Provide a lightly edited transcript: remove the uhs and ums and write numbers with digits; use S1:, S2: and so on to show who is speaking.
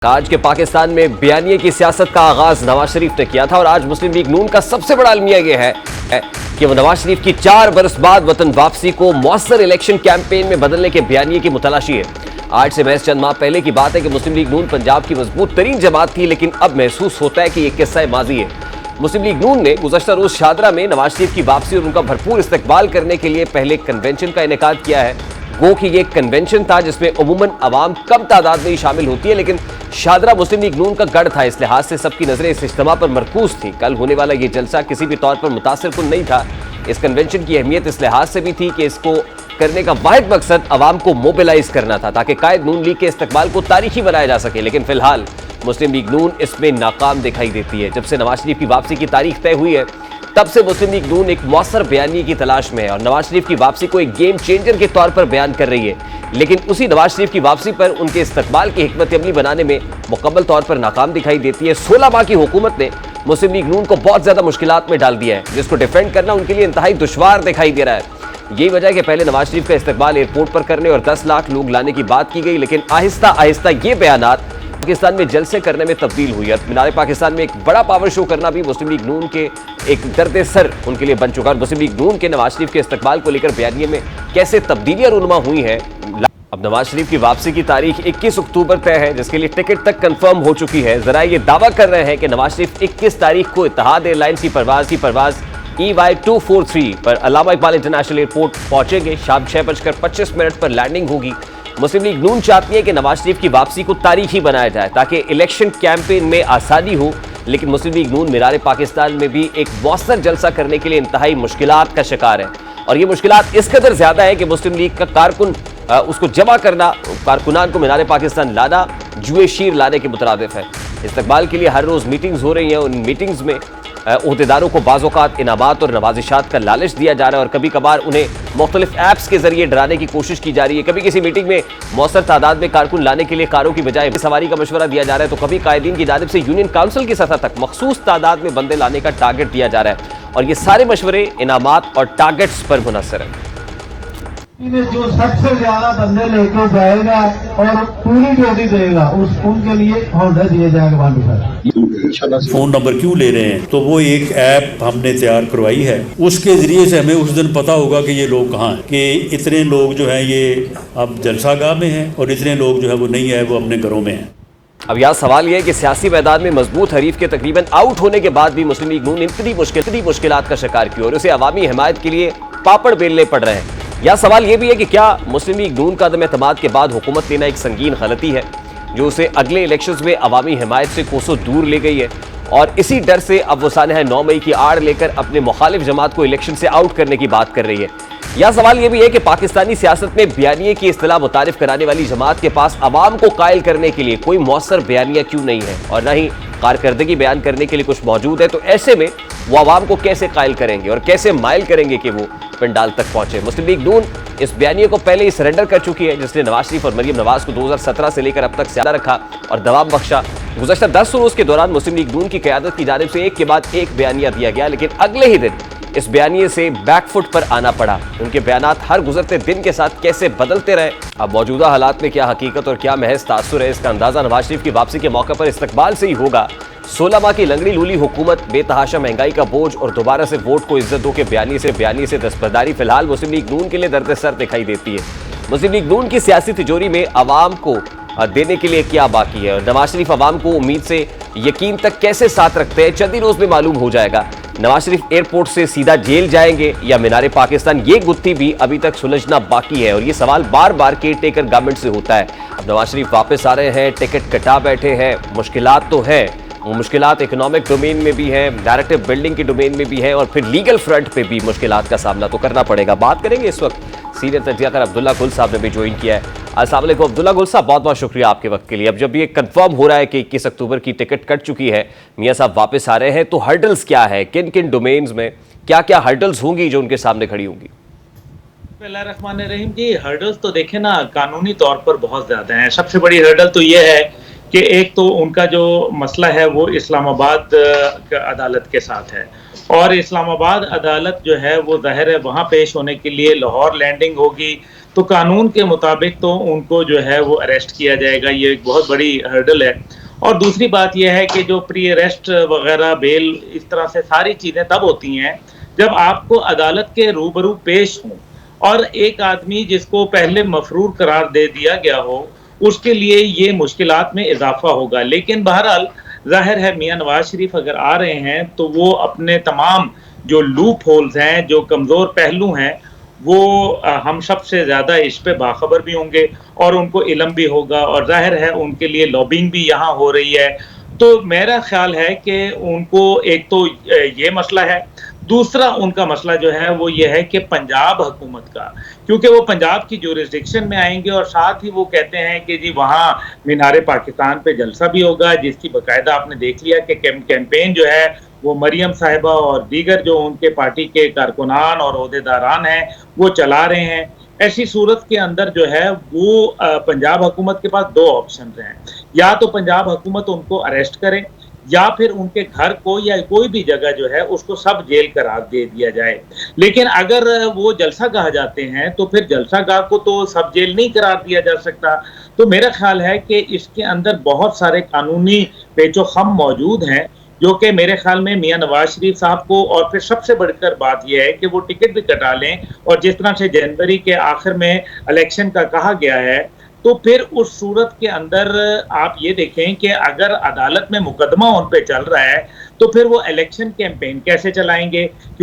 S1: आज के पाकिस्तान में बयानिए की सियासत का आगाज नवाज शरीफ ने किया था और आज मुस्लिम लीग नून का सबसे बड़ा अलमिया यह है कि वो नवाज शरीफ की 4 बरस बाद वतन वापसी को मौसर इलेक्शन कैंपेन में बदलने के बयानिए की मुतलाशी है। आज से महज चंद माह पहले की बात है कि मुस्लिम लीग नून पंजाब की मजबूत तरीन जमात थी, लेकिन अब महसूस होता है कि यह किस्सा माजी है। मुस्लिम लीग नून ने गुज़श्ता रोज शादरा में नवाज शरीफ की वापसी और उनका भरपूर इस्तकबाल करने के लिए पहले कन्वेंशन का इनेकाद किया है। गो कि ये कन्वेंशन था जिसमें उमूमन आवाम कम तादाद में ही शामिल होती है, लेकिन शादरा मुस्लिम लीग नून का गढ़ था। इस लिहाज से सबकी नजरें इस इज्तिमा पर मरकूज थी। कल होने वाला ये जलसा किसी भी तौर पर मुतासिर कुन नहीं था। इस कन्वेंशन की अहमियत इस लिहाज से भी थी कि इसको करने का वाहिद मकसद अवाम को मोबिलाइज करना था ताकि कायद नून लीग के इस्तकबाल को तारीखी बनाया जा सके। लेकिन फिलहाल मुस्लिम लीग नून इसमें नाकाम दिखाई देती है। जब से नवाज शरीफ की वापसी की तारीख तय हुई है तब से मुस्लिम लीग नून एक मौसर बयानी की तलाश में है और नवाज शरीफ की वापसी को एक गेम चेंजर के तौर पर बयान कर रही है। लेकिन उसी नवाज शरीफ की वापसी पर उनके इस्तकबाल की हिकमत अमली बनाने में मुकम्मल तौर पर नाकाम दिखाई देती है। 16 माह की हुकूमत ने मुस्लिम लीग नून को बहुत ज्यादा मुश्किलात में डाल दिया है, जिसको डिफेंड करना उनके लिए इंतहाई दुश्वार दिखाई दे रहा है। यही वजह है कि पहले नवाज शरीफ का इस्तकबाल एयरपोर्ट पर करने और 10 लाख लोग लाने की बात की गई, लेकिन आहिस्ता आहिस्ता ये बयानात पाकिस्तान में जलसे करने में तब्दील हुई है। मीनार पाकिस्तान में एक बड़ा पावर शो करना भी मुस्लिम लीग नून के एक दर्द सर उनके लिए बन चुका है। मुस्लिम लीग नून के नवाज शरीफ के इस्तकबाल को लेकर बयानिए में कैसे तब्दीलियां रूनुमा हुई हैं। अब नवाज शरीफ की वापसी की तारीख 21 अक्टूबर तय है, जिसके लिए टिकट तक कंफर्म हो चुकी है। जरा ये दावा कर रहे हैं कि नवाज शरीफ 21 तारीख को इत्तेहाद एयरलाइंस की परवाज EY243 पर अल्लामा इकबाल इंटरनेशनल एयरपोर्ट पहुंचेंगे। शाम 6:25 पर लैंडिंग होगी। मुस्लिम लीग नून चाहती है कि नवाज शरीफ की वापसी को तारीखी बनाया जाए ताकि इलेक्शन कैंपेन में आसानी हो, लेकिन मुस्लिम लीग नून मीनार पाकिस्तान में भी एक मौसर जलसा करने के लिए इंतहाई मुश्किलात का शिकार है। और ये मुश्किलात इस कदर ज्यादा है कि मुस्लिम लीग का कारकुन उसको जमा करना, कारकुनान को मीनार पाकिस्तान लाना जुए शीर लाने के मुतरादिफ है। इस्तकबाल के लिए हर रोज मीटिंग्स हो रही हैं। उन मीटिंग्स में ओहदेदारों को बाज़-औक़ात इनामात और नवाजिशात का लालच दिया जा रहा है और कभी कभार उन्हें मुख्तलिफ ऐप्स के जरिए डराने की कोशिश की जा रही है। कभी किसी मीटिंग में मौसर तादाद में कारकुन लाने के लिए कारों की बजाय सवारी का मशवरा दिया जा रहा है, तो कभी कायदीन की जानिब से यूनियन काउंसिल की सतह तक मखसूस तादाद में बंदे लाने का टारगेट दिया जा रहा है और ये सारे मशवरे इनामात और टारगेट्स पर मुनहसर है।
S2: जो सबसे ज्यादा बंदे लेके जाएगा और पूरी ड्यूटी देगा उनके लिए होल्डर दिए जाएगा।
S3: फोन नंबर क्यों ले रहे हैं, तो वो एक ऐप हमने तैयार करवाई है, उसके जरिए से हमें उस दिन पता होगा कि ये लोग कहाँ हैं, कि इतने लोग जो हैं ये अब जलसागाह में हैं और इतने लोग जो है वो नहीं है, वो अपने घरों में हैं।
S1: अब यह सवाल यह है कि सियासी मैदान में मजबूत हरीफ के तकरीबन आउट होने के बाद भी मुस्लिम लीग नून इतनी मुश्किलात का शिकार की और उसे अवामी हिमायत के लिए पापड़ बेलने पड़ रहे हैं। यह सवाल यह भी है कि क्या मुस्लिम लीग नून का अदम एतमाद के बाद हुकूमत लेना एक संगीन गलती है जो उसे अगले इलेक्शंस में अवामी हिमायत से कोसों दूर ले गई है और इसी डर से अब वो सानह 9 मई की आड़ लेकर अपने मुखालिफ जमात को इलेक्शन से आउट करने की बात कर रही है। यह सवाल यह भी है कि पाकिस्तानी सियासत में बयानिए की इस्तिलाह मुतारिफ कराने वाली जमात के पास अवाम को कायल करने के लिए कोई मौसर बयानिया क्यों नहीं है और न ही कारकर्दगी बयान करने के लिए कुछ मौजूद है। तो ऐसे में वो अवाम को कैसे कायल करेंगे और कैसे माइल करेंगे कि वो पंडाल तक पहुंचे। मुस्लिम लीग नून इस बयानिए को पहले ही सरेंडर कर चुकी है, जिसने नवाज शरीफ और मरियम नवाज को 2017 से लेकर अब तक ज्यादा रखा और दबाव बख्शा। गुज़श्ता 10 रोज के दौरान मुस्लिम लीग नून की क़यादत की जानिब से एक के बाद एक बयानिया दिया गया, लेकिन अगले ही दिन इस बयानिए से बैकफुट पर आना पड़ा। उनके बयानात हर गुजरते दिन के साथ कैसे बदलते रहे। अब मौजूदा हालात में क्या हकीकत और क्या महज तासुर है, इसका अंदाजा नवाज शरीफ की वापसी के मौके पर इस्तकबाल से ही होगा। 16 माह की लंगड़ी लूली हुकूमत, बेतहाशा महंगाई का बोझ और दोबारा से वोट को इज्जत दो के बयानी से दस्तबरदारी फिलहाल मुस्लिम लीग नून के लिए दर्द सर दिखाई देती है। मुस्लिम लीग नून की सियासी तिजोरी में अवाम को देने के लिए क्या बाकी है और नवाज शरीफ अवाम को उम्मीद से यकीन तक कैसे साथ रखते हैं, चंद ही रोज में मालूम हो जाएगा। नवाज शरीफ एयरपोर्ट से सीधा जेल जाएंगे या मीनार पाकिस्तान, ये गुत्थी भी अभी तक सुलझना बाकी है और ये सवाल बार बार केयर टेकर गवर्नमेंट से होता है। अब नवाज शरीफ वापस आ रहे हैं, टिकट कटा बैठे हैं, मुश्किलात तो है, वो मुश्किलात इकोनॉमिक डोमेन में भी है, डायरेक्टिव बिल्डिंग की डोमेन में भी है और फिर लीगल फ्रंट पे भी मुश्किलात का सामना तो करना पड़ेगा। बात करेंगे इस वक्त सीनियर तजियाकार अब्दुल्ला गुल साहब ने भी ज्वाइन किया है। अस्सलाम वालेकुम अब्दुल्ला गुल साहब, बहुत बहुत शुक्रिया आपके वक्त के लिए। अब जब ये कंफर्म हो रहा है कि 21 अक्टूबर की टिकट कट चुकी है, मियां साहब वापस आ रहे हैं, तो हर्डल्स क्या है, किन किन डोमेन्स में क्या क्या हर्डल्स होंगी जो उनके सामने खड़ी होंगी?
S4: बिस्मिल्लाहिर्रहमानिर्रहीम जी, हर्डल्स तो देखें ना कानूनी तौर पर बहुत ज्यादा हैं। सबसे बड़ी हर्डल तो ये है कि एक तो उनका जो मसला है वो इस्लामाबाद अदालत के साथ है, और इस्लामाबाद अदालत जो है वो ज़ाहिर है वहाँ पेश होने के लिए लाहौर लैंडिंग होगी, तो कानून के मुताबिक तो उनको जो है वो अरेस्ट किया जाएगा, ये एक बहुत बड़ी हर्डल है। और दूसरी बात यह है कि जो प्री अरेस्ट वगैरह बेल इस तरह से सारी चीज़ें तब होती हैं जब आपको अदालत के रूबरू पेश हों, और एक आदमी जिसको पहले मफरूर करार दे दिया गया हो उसके लिए ये मुश्किलात में इजाफा होगा। लेकिन बहरहाल ज़ाहिर है मियां नवाज शरीफ अगर आ रहे हैं तो वो अपने तमाम जो लूप होल्स हैं, जो कमज़ोर पहलू हैं, वो हम सबसे ज़्यादा इस पे बाखबर भी होंगे और उनको इल्म भी होगा, और ज़ाहिर है उनके लिए लॉबिंग भी यहाँ हो रही है। तो मेरा ख्याल है कि उनको एक तो ये मसला है, दूसरा उनका मसला जो है वो ये है कि पंजाब हुकूमत का, क्योंकि वो पंजाब की जुरिस्डिक्शन में आएंगे और साथ ही वो कहते हैं कि जी वहाँ मीनार पाकिस्तान पे जलसा भी होगा, जिसकी बाकायदा आपने देख लिया कि कैंपेन जो है वो मरियम साहिबा और दीगर जो उनके पार्टी के कारकुनान और ओहदेदारान हैं वो चला रहे हैं। ऐसी सूरत के अंदर जो है वो पंजाब हुकूमत के पास दो ऑप्शन हैं, या तो पंजाब हुकूमत उनको अरेस्ट करे या फिर उनके घर को या कोई भी जगह जो है उसको सब जेल करार दे दिया जाए। लेकिन अगर वो जलसागाह जाते हैं तो फिर जलसागाह को तो सब जेल नहीं करार दिया जा सकता। तो मेरा ख्याल है कि इसके अंदर बहुत सारे कानूनी पेचो-खम मौजूद हैं, जो कि मेरे ख्याल में मियां नवाज शरीफ साहब को, और फिर सबसे बढ़कर बात यह है कि वो टिकट भी कटा लें, और जिस तरह से जनवरी के आखिर में इलेक्शन का कहा गया है, तो फिर उस सूरत के अंदर आप ये देखें कि अगर अदालत में मुकदमा उन पे चल रहा है तो फिर वो इलेक्शन कैंपेन कैसे चलाएंगे, क्यों